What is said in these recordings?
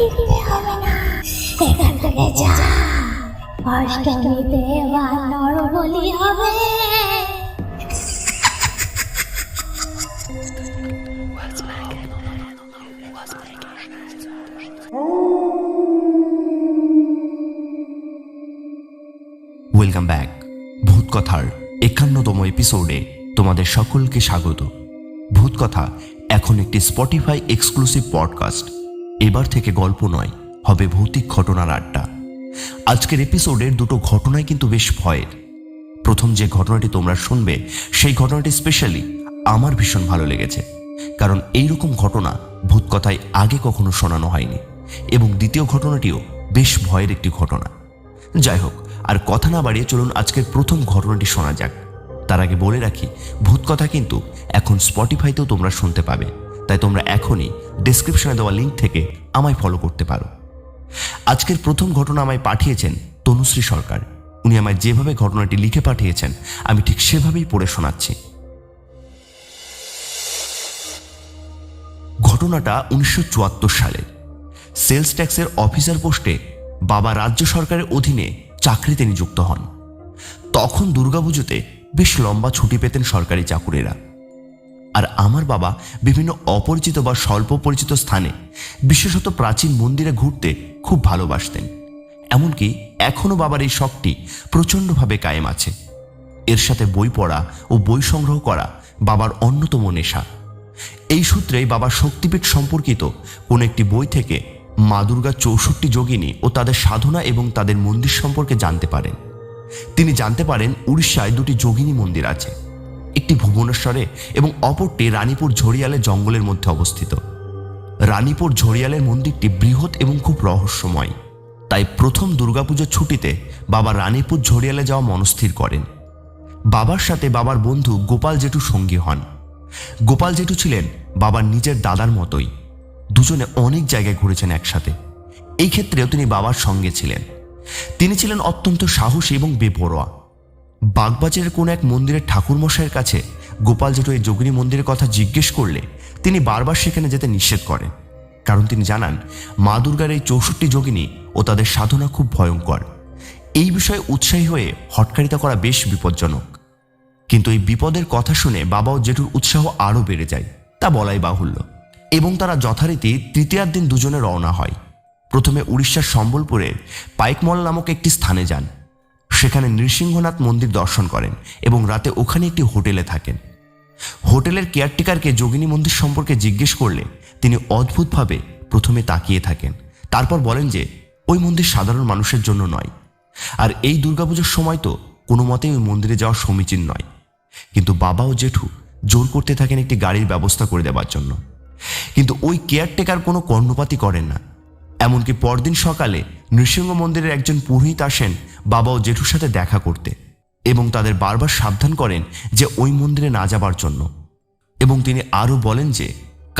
ফিরতে হবে না, এখান থেকে যা। অষ্টমীতে এবার নরবলি হবে। Welcome back. ভূত কথার 51তম এপিসোডে তোমাদের সকলকে স্বাগত। ভূত কথা এখন একটি স্পটিফাই এক্সক্লুসিভ পডকাস্ট। এবার থেকে গল্প নয়, হবে ভৌতিক ঘটনার আড্ডা। আজকের এপিসোডের দুটো ঘটনাই কিন্তু বেশ ভয়ের। প্রথম যে ঘটনাটি তোমরা শুনবে সেই ঘটনাটি স্পেশালি আমার ভীষণ ভালো লেগেছে, কারণ এইরকম ঘটনা ভূত কথায় আগে কখনো শোনানো হয়নি, এবং দ্বিতীয় ঘটনাটিও বেশ ভয়ের একটি ঘটনা। যাই হোক, আর কথা না বাড়িয়ে চলুন আজকের প্রথম ঘটনাটি শোনা যাক। তার আগে বলে রাখি, ভূত কথা কিন্তু এখন স্পটিফাইতেও তোমরা শুনতে পাবে, তাই তোমরা এখনই ডেসক্রিপশনে দেওয়া লিঙ্ক থেকে আমায় ফলো করতে পারো। আজকের প্রথম ঘটনা আমায় পাঠিয়েছেন তনুশ্রী সরকার। উনি আমায় যেভাবে ঘটনাটি লিখে পাঠিয়েছেন আমি ঠিক সেভাবেই পড়ে শোনাচ্ছি। ঘটনাটা 1974 সালের। সেলস ট্যাক্সের অফিসার পোস্টে বাবা রাজ্য সরকারের অধীনে চাকরিতে নিযুক্ত হন। তখন দুর্গাপুজোতে বেশ লম্বা ছুটি পেতেন সরকারি চাকুরেরা। আর আমার বাবা বিভিন্ন অপরিচিত বা স্বল্প পরিচিত স্থানে, বিশেষত প্রাচীন মন্দিরে ঘুরতে খুব ভালোবাসতেন। এমনকি এখনো বাবার এই শখটি প্রচণ্ডভাবে কায়েম আছে। এর সাথে বই পড়া ও বই সংগ্রহ করা বাবার অন্যতম নেশা। এই সূত্রেই বাবা শক্তিপীঠ সম্পর্কিত কোন একটি বই থেকে মা দুর্গা 64 যোগিনী ও তাদের সাধনা এবং তাদের মন্দির সম্পর্কে জানতে পারেন। তিনি জানতে পারেন উড়িষ্যায় দুটি যোগিনী মন্দির আছে, একটি ভুবনেশ্বরে এবং অপরটি রানীপুর ঝড়িয়ালে জঙ্গলের মধ্যে অবস্থিত। রানীপুর ঝড়িয়ালের মন্দিরটি বৃহৎ এবং খুব রহস্যময়। তাই প্রথম দুর্গাপুজোর ছুটিতে বাবা রানীপুর ঝড়িয়ালে যাওয়া মনস্থির করেন। বাবার সাথে বাবার বন্ধু গোপাল জেঠু সঙ্গী হন। গোপাল জেঠু ছিলেন বাবার নিজের দাদার মতোই। দুজনে অনেক জায়গায় ঘুরেছেন একসাথে। এই ক্ষেত্রেও তিনি বাবার সঙ্গে ছিলেন। তিনি ছিলেন অত্যন্ত সাহসী এবং বেপরোয়া। বাগবাজারের কোন এক মন্দিরের ঠাকুরমশাইয়ের কাছে গোপাল জেঠু এই যোগিনী মন্দিরের কথা জিজ্ঞেস করলে তিনি বারবার সেখানে যেতে নিষেধ করেন, কারণ তিনি জানান মা দুর্গার এই 64 যোগিনী ও তাদের সাধনা খুব ভয়ঙ্কর। এই বিষয়ে উৎসাহী হয়ে হটকারিতা করা বেশ বিপজ্জনক। কিন্তু এই বিপদের কথা শুনে বাবা ও জেঠুর উৎসাহ আরও বেড়ে যায়, তা বলাই বাহুল্য। এবং তারা যথারীতি তৃতীয়ার দিন দুজনে রওনা হয়। প্রথমে উড়িষ্যার সম্বলপুরের পাইকমল নামক একটি স্থানে যান। সেখানে নৃসিংহনাথ মন্দির দর্শন করেন এবং রাতে ওখানে একটি হোটেলে থাকেন। হোটেলের কেয়ারটেকারকে যোগিনী মন্দির সম্পর্কে জিজ্ঞেস করলে তিনি অদ্ভুতভাবে প্রথমে তাকিয়ে থাকেন, তারপর বলেন যে ওই মন্দির সাধারণ মানুষের জন্য নয়, আর এই দুর্গাপুজোর সময় তো কোনো মতেই ওই মন্দিরে যাওয়া সমীচীন নয়। কিন্তু বাবা ও জেঠু জোর করতে থাকেন একটি গাড়ির ব্যবস্থা করে দেওয়ার জন্য। কিন্তু ওই কেয়ারটেকার কোনো কর্ণপাতই করেন না। এমনকি পরদিন সকালে নৃসিংহ মন্দিরের একজন পুরোহিত আসেন বাবা ও জেঠুর সাথে দেখা করতে, এবং তাদের বারবার সাবধান করেন যে ওই মন্দিরে না যাবার জন্য। এবং তিনি আরও বলেন যে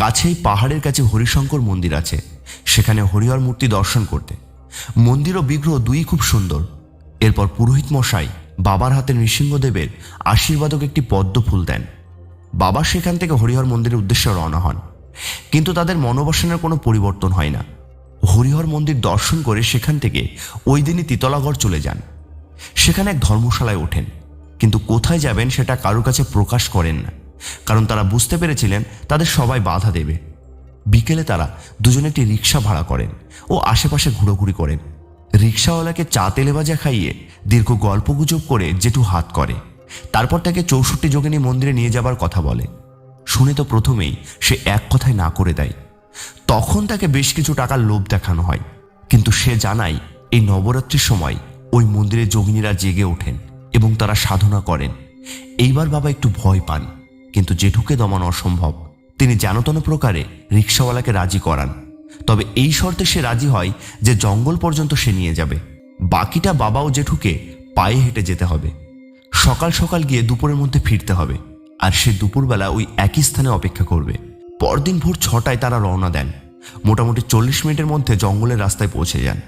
কাছেই পাহাড়ের কাছে হরিশঙ্কর মন্দির আছে, সেখানে হরিহর মূর্তি দর্শন করতে। মন্দির ও বিগ্রহ দুই খুব সুন্দর। এরপর পুরোহিত মশাই বাবার হাতে নৃসিংহদেবের আশীর্বাদক একটি পদ্ম ফুল দেন। বাবা সেখান থেকে হরিহর মন্দিরের উদ্দেশ্যে রওনা হন, কিন্তু তাদের মনোবাসনের কোনো পরিবর্তন হয় না। হরিহর মন্দির দর্শন করে সেখান থেকে ওই দিনই তিতলাগড় চলে যান। সেখানে এক ধর্মশালায় ওঠেন, কিন্তু কোথায় যাবেন সেটা কারোর কাছে প্রকাশ করেন না, কারণ তারা বুঝতে পেরেছিলেন তাদের সবাই বাধা দেবে। বিকেলে তারা দুজনে একটি রিক্সা ভাড়া করেন ও আশেপাশে ঘোরাঘুরি করেন। রিক্সাওয়ালাকে চা তেলে ভাজা খাইয়ে দীর্ঘ গল্পগুজব করে জেঠু হাত করে। তারপর তাকে 64 যোগিনী মন্দিরে নিয়ে যাবার কথা বলে। শুনে তো প্রথমেই সে এক কথায় না করে দেয়। তখন তাকে বেশ কিছু টাকার লোভ দেখানো হয়, কিন্তু সে জানায় এই নবরাত্রির সময় ওই মন্দিরে যোগিনীরা জেগে ওঠেন এবং তারা সাধনা করেন। এইবার বাবা একটু ভয় পান, কিন্তু জেঠুকে দমানো অসম্ভব। তিনি যেনতেন প্রকারে রিক্সাওয়ালাকে রাজি করান, তবে এই শর্তে সে রাজি হয় যে জঙ্গল পর্যন্ত সে নিয়ে যাবে, বাকিটা বাবা ও জেঠুকে পায়ে হেঁটে যেতে হবে। সকাল সকাল গিয়ে দুপুরের মধ্যে ফিরতে হবে, আর সে দুপুরবেলা ওই একই স্থানে অপেক্ষা করবে। পরদিন ভোর 6টায় তারা রওনা দেন। মোটামুটি 40 মিনিটের মধ্যে জঙ্গলের রাস্তায় পৌঁছে যান।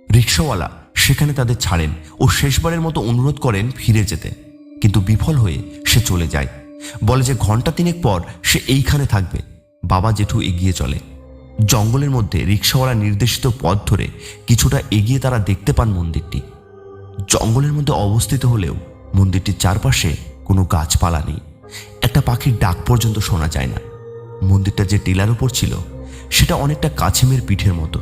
রিক্সাওয়ালা সেখানে তাদের ছাড়েন ও শেষবারের মতো অনুরোধ করেন ফিরে যেতে, কিন্তু বিফল হয়ে সে চলে যায়। বলে যে ঘন্টা 3 পর সে এইখানে থাকবে। বাবা জেঠু এগিয়ে চলে। জঙ্গলের মধ্যে রিক্সাওয়ালা নির্দেশিত পথ ধরে কিছুটা এগিয়ে তারা দেখতে পান মন্দিরটি। জঙ্গলের মধ্যে অবস্থিত হলেও মন্দিরটির চারপাশে কোনো গাছপালা নেই, একটা পাখির ডাক পর্যন্ত শোনা যায় না। মন্দিরটা যে টিলার উপর ছিল সেটা অনেকটা কাছিমের পিঠের মতো।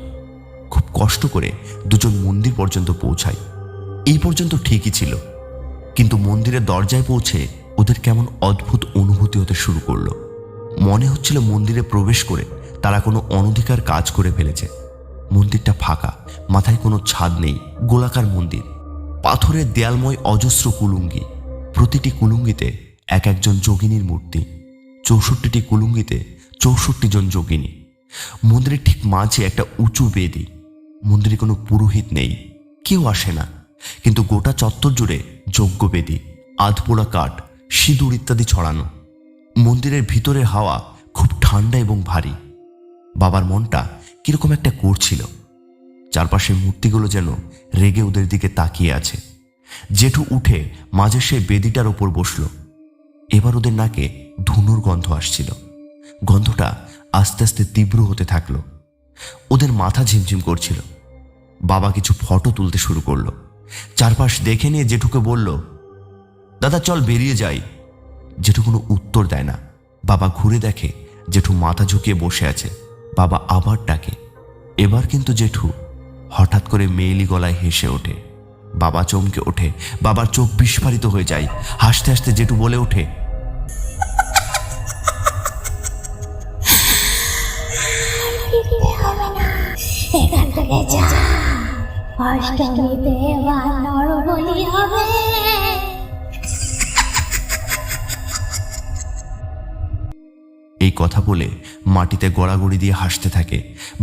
খুব কষ্ট করে দুজন মন্দির পর্যন্ত পৌঁছায়। এই পর্যন্ত ঠিকই ছিল, কিন্তু মন্দিরের দরজায় পৌঁছে ওদের কেমন অদ্ভুত অনুভূতি হতে শুরু করলো। মনে হচ্ছিল মন্দিরে প্রবেশ করে তারা কোনো অনধিকার কাজ করে ফেলেছে। মন্দিরটা ফাঁকা, মাথায় কোনো ছাদ নেই, গোলাকার মন্দির, পাথরের দেয়ালময় অজস্র কুলুঙ্গি, প্রতিটি কুলুঙ্গিতে এক একজন যোগিনীর মূর্তি, 64টি কুলুঙ্গিতে 64 জন যোগিনী। মন্দিরের ঠিক মাঝে একটা উঁচু বেদি। মন্দিরে কোনো পুরোহিত নেই, কেউ আসে না, কিন্তু গোটা চত্বর জুড়ে যজ্ঞবেদী, আধপোড়া কাঠ, সিঁদুর ইত্যাদি ছড়ানো। মন্দিরের ভিতরের হাওয়া খুব ঠান্ডা এবং ভারী। বাবার মনটা কিরকম একটা করছিল। চারপাশের মূর্তিগুলো যেন রেগে ওদের দিকে তাকিয়ে আছে। জেঠু উঠে মাঝে সেই বেদিটার ওপর বসল। এবার ওদের নাকে ধুনোর গন্ধ আসছিল। গন্ধটা আস্তে আস্তে তীব্র হতে থাকলো। ওদের মাথা ঝিমঝিম করছিল। বাবা কিছু ফটো তুলতে শুরু করলো। চারপাশ দেখে নিয়ে জেঠুকে বলল, দাদা চল বেরিয়ে যাই। জেঠু কোনো উত্তর দেয় না। বাবা ঘুরে দেখে জেঠু মাথা ঝুঁকিয়ে বসে আছে। বাবা আবার ডাকে। এবার কিন্তু জেঠু হঠাৎ করে মেয়েলি গলায় হেসে ওঠে। বাবা চমকে ওঠে। বাবার চোখ বিস্ফারিত হয়ে যায়। হাসতে হাসতে জেঠু বলে ওঠে, এখান থেকে যা, অষ্টমীতে এবার নরবলি হবে। এই কথা বলে মাটিতে গড়াগড়ি দিয়ে হাসতে থাকে।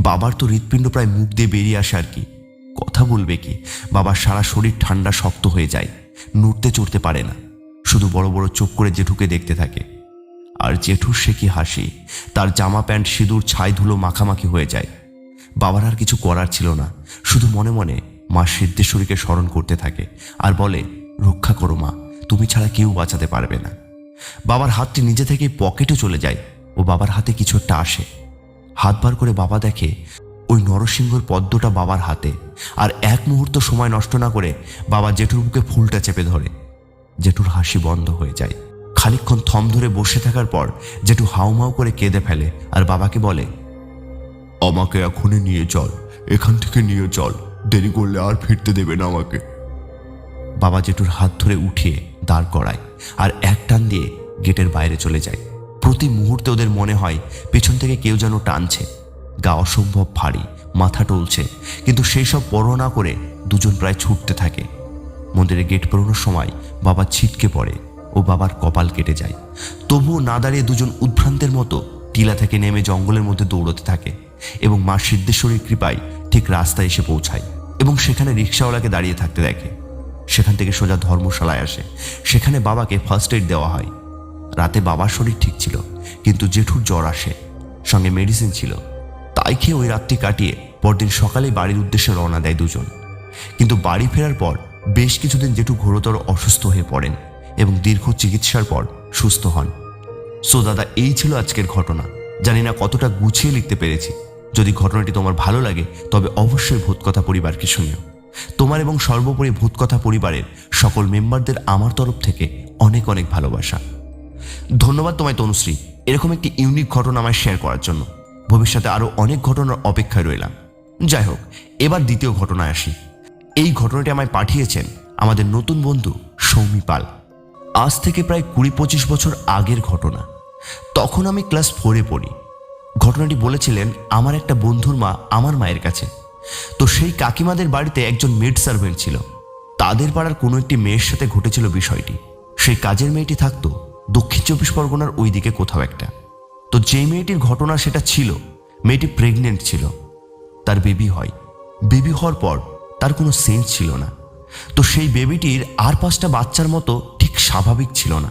বাবার তো হৃৎপিণ্ড প্রায় মুখ দিয়ে বেরিয়ে আসে আর কি। কথা বলবে কি, বাবার সারা শরীর ঠান্ডা শক্ত হয়ে যায়। নড়তে চড়তে পারে না, শুধু বড় বড় চোখ করে জেঠুকে দেখতে থাকে। আর জেঠুর সে কি হাসি! তার জামা প্যান্ট সিঁদুর ছাই ধুলো মাখামাখি হয়ে যায়। বাবার আর কিছু করার ছিল না, শুধু মনে মনে মা সিদ্ধেশ্বরীকে স্মরণ করতে থাকে আর বলে, রক্ষা করো মা, তুমি ছাড়া কেউ বাঁচাতে পারবে না। বাবার হাতটি নিজে থেকেই পকেটে চলে যায় ও বাবার হাতে কিছু একটা আসে। হাত বার করে বাবা দেখে ওই নরসিংহর পদ্মটা বাবার হাতে। আর এক মুহূর্ত সময় নষ্ট না করে বাবা জেঠুর বুকে ফুলটা চেপে ধরে। জেঠুর হাসি বন্ধ হয়ে যায়। খানিকক্ষণ থম ধরে বসে থাকার পর জেঠু হাউমাউ করে কেঁদে ফেলে আর বাবাকে বলে, আমাকে এখনই নিয়ে চল, এখান থেকে নিয়ে চল, দেরি করলে আর ফিরতে দেবে না আমাকে। বাবা জেঠুর হাত ধরে উঠিয়ে দাঁড় করায় আর এক টান দিয়ে গেটের বাইরে চলে যায়। প্রতি মুহূর্তে ওদের মনে হয় পেছন থেকে কেউ যেন টানছে। গা অসম্ভব ভারী, মাথা টলছে, কিন্তু সেই সব পরোয়া না করে দুজন প্রায় ছুটতে থাকে। মন্দিরের গেট পেরোনোর সময় বাবা ছিটকে পড়ে ও বাবার কপাল কেটে যায়। তবুও না দাঁড়িয়ে দুজন উদ্ভ্রান্তের মতো টিলা থেকে নেমে জঙ্গলের মধ্যে দৌড়তে থাকে এবং মা সিদ্ধেশ্বরীর কৃপায় ঠিক রাস্তায় এসে পৌঁছায় এবং সেখানে রিক্সাওয়ালাকে দাঁড়িয়ে থাকতে দেখে। সেখান থেকে সোজা ধর্মশালায় আসে। সেখানে বাবাকে ফার্স্ট এইড দেওয়া হয়। রাতে বাবার শরীর ঠিক ছিল, কিন্তু জেঠুর জ্বর আসে, সঙ্গে মেডিসিন ছিল। তাই খেয়ে ওই রাতটি কাটিয়ে পরদিন সকালেই বাড়ির উদ্দেশ্যে রওনা দেয় দুজন। কিন্তু বাড়ি ফেরার পর বেশ কিছুদিন জেঠু ঘোরতর অসুস্থ হয়ে পড়েন এবং দীর্ঘ চিকিৎসার পর সুস্থ হন। সো দাদা, এই ছিল আজকের ঘটনা। জানি না কতটা গুছিয়ে লিখতে পেরেছি। যদি ঘটনাটি তোমার ভালো লাগে তবে অবশ্যই ভূতকথা পরিবারকে শুনিও। তোমার এবং সর্বোপরি ভূতকথা পরিবারের সকল মেম্বারদের আমার তরফ থেকে অনেক অনেক ভালোবাসা। ধন্যবাদ তোমায় তনুশ্রী, এরকম একটি ইউনিক ঘটনা আমায় শেয়ার করার জন্য। ভবিষ্যতে আরও অনেক ঘটনার অপেক্ষায় রইলাম। যাই হোক, এবার দ্বিতীয় ঘটনায় আসি। এই ঘটনাটি আমায় পাঠিয়েছেন আমাদের নতুন বন্ধু সৌমি পাল। আজ থেকে প্রায় 20-25 বছর আগের ঘটনা। তখন আমি ক্লাস 4-এ পড়ি। ঘটনাটি বলেছিলেন আমার একটা বন্ধুর মা আমার মায়ের কাছে। তো সেই কাকিমাদের বাড়িতে একজন মেড সার্ভেন্ট ছিল। তাদের পাড়ার কোনো একটি মেয়ের সাথে ঘটেছিল বিষয়টি। সেই কাজের মেয়েটি থাকতো দক্ষিণ 24 পরগনার ওই দিকে কোথাও একটা। তো যেই মেয়েটির ঘটনা সেটা ছিল, মেয়েটি প্রেগনেন্ট ছিল। তার বেবি হয়। বেবি হওয়ার পর তার কোনো সেন্স ছিল না। তো সেই বেবিটির আর 5টা বাচ্চার মতো ঠিক স্বাভাবিক ছিল না।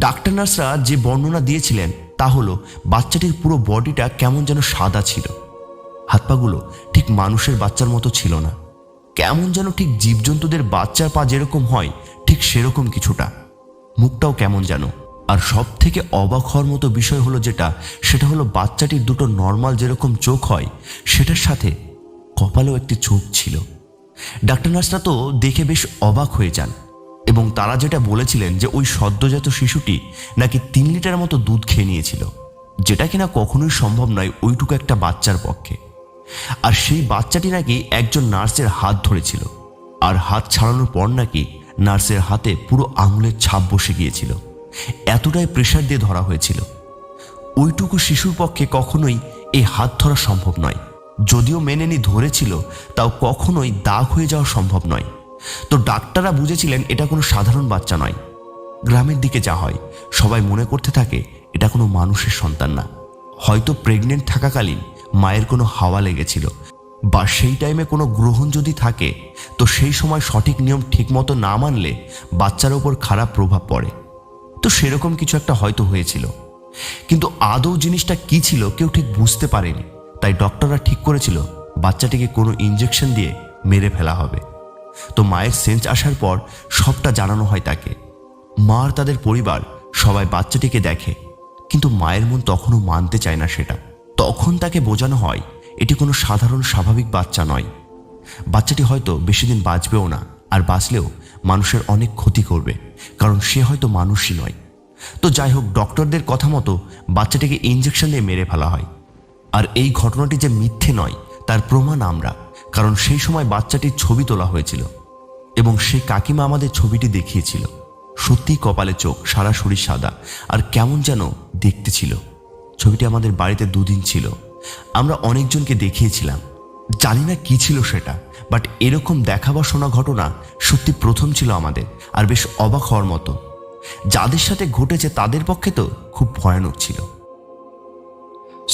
ডাক্তার নার্সরা যে বর্ণনা দিয়েছিলেন তা হলো বাচ্চাটির পুরো বডিটা কেমন যেন সাদা ছিল। হাত পাগুলো ঠিক মানুষের বাচ্চার মতো ছিল না, কেমন যেন ঠিক জীবজন্তুদের বাচ্চার পা যেরকম হয় ঠিক সেরকম কিছুটা। মুখটাও কেমন যেন, আর সব থেকে অবাক হওয়ার মতো বিষয় হলো সেটা হলো বাচ্চাটির দুটো নর্মাল যেরকম চোখ হয় সেটার সাথে কপালেও একটি চোখ ছিল। ডাক্তার নার্সরা তো দেখে বেশ অবাক হয়ে যান এবং তারা যেটা বলেছিলেন যে ওই সদ্যজাত শিশুটি নাকি 3 লিটার মতো দুধ খেয়ে নিয়েছিল, যেটা কিনা কখনোই সম্ভব নয় ওইটুকু একটা বাচ্চার পক্ষে। আর সেই বাচ্চাটি নাকি একজন নার্সের হাত ধরেছিল, আর হাত ছাড়ানোর পর নাকি নার্সের হাতে পুরো আঙুলের ছাপ বসে গিয়েছিল। এতটাই প্রেসার দিয়ে ধরা হয়েছিল। ওইটুকু শিশুর পক্ষে কখনোই এই হাত ধরা সম্ভব নয়। যদিও মেনে নি ধরেছিল, তাও কখনোই দাগ হয়ে যাওয়া সম্ভব নয়। তো ডাক্তাররা বুঝেছিলেন এটা কোনো সাধারণ বাচ্চা নয়। গ্রামের দিকে যা হয়, সবাই মনে করতে থাকে এটা কোনো মানুষের সন্তান না, হয়তো প্রেগনেন্ট থাকাকালীন মায়ের কোনো হাওয়া লেগেছিল, বা সেই টাইমে কোনো গ্রহণ যদি থাকে তো সেই সময় সঠিক নিয়ম ঠিকমতো না মানলে বাচ্চার ওপর খারাপ প্রভাব পড়ে। তো সেরকম কিছু একটা হয়তো হয়েছিল, কিন্তু আদৌ জিনিসটা কি ছিল কেউ ঠিক বুঝতে পারেনি। তাই ডক্টররা ঠিক করেছিল বাচ্চাটিকে কোনো ইঞ্জেকশন দিয়ে মেরে ফেলা হবে। তো মায়ের সেন্স আসার পর সবটা জানানো হয় তাকে। মা আর তাদের পরিবার সবাই বাচ্চাটিকে দেখে, কিন্তু মায়ের মন তখনও মানতে চায় না সেটা। তখন তাকে বোঝানো হয় এটি কোনো সাধারণ স্বাভাবিক বাচ্চা নয়। বাচ্চাটি হয়তো বেশি দিন বাঁচবেও না, আর বাঁচলেও মানুষের অনেক ক্ষতি করবে, কারণ সে হয়তো মানুষই নয়। তো যাই হোক, ডক্টরদের কথা মতো বাচ্চাটিকে ইঞ্জেকশন দিয়ে মেরে ফেলা হয়। আর এই ঘটনাটি যে মিথ্যে নয় তার প্রমাণ আমরা, কারণ সেই সময় বাচ্চাটির ছবি তোলা হয়েছিল এবং সেই কাকিমা আমাদের ছবিটি দেখিয়েছিল। সত্যিই কপালে চোখ, সারা শরীর সাদা, আর কেমন যেন দেখতে ছিল। ছবিটি আমাদের বাড়িতে 2 দিন ছিল। আমরা অনেকজনকে দেখিয়েছিলাম, জানি না কি ছিল সেটা, বাট এরকম দেখা বা শোনা ঘটনা সত্যি প্রথম ছিল আমাদের, আর বেশ অবাক হওয়ার মতো। যাদের সাথে ঘটেছে তাদের পক্ষে তো খুব ভয়ানক ছিল।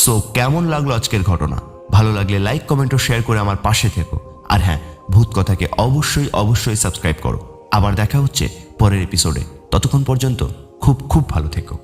সো কেমন লাগলো আজকের ঘটনা? ভালো লাগলে লাইক, কমেন্ট ও শেয়ার করে আমার পাশে থেকো। আর হ্যাঁ, ভূত কথাকে অবশ্যই সাবস্ক্রাইব করো। আবার দেখা হচ্ছে পরের এপিসোডে। ততক্ষণ পর্যন্ত খুব ভালো থেকো।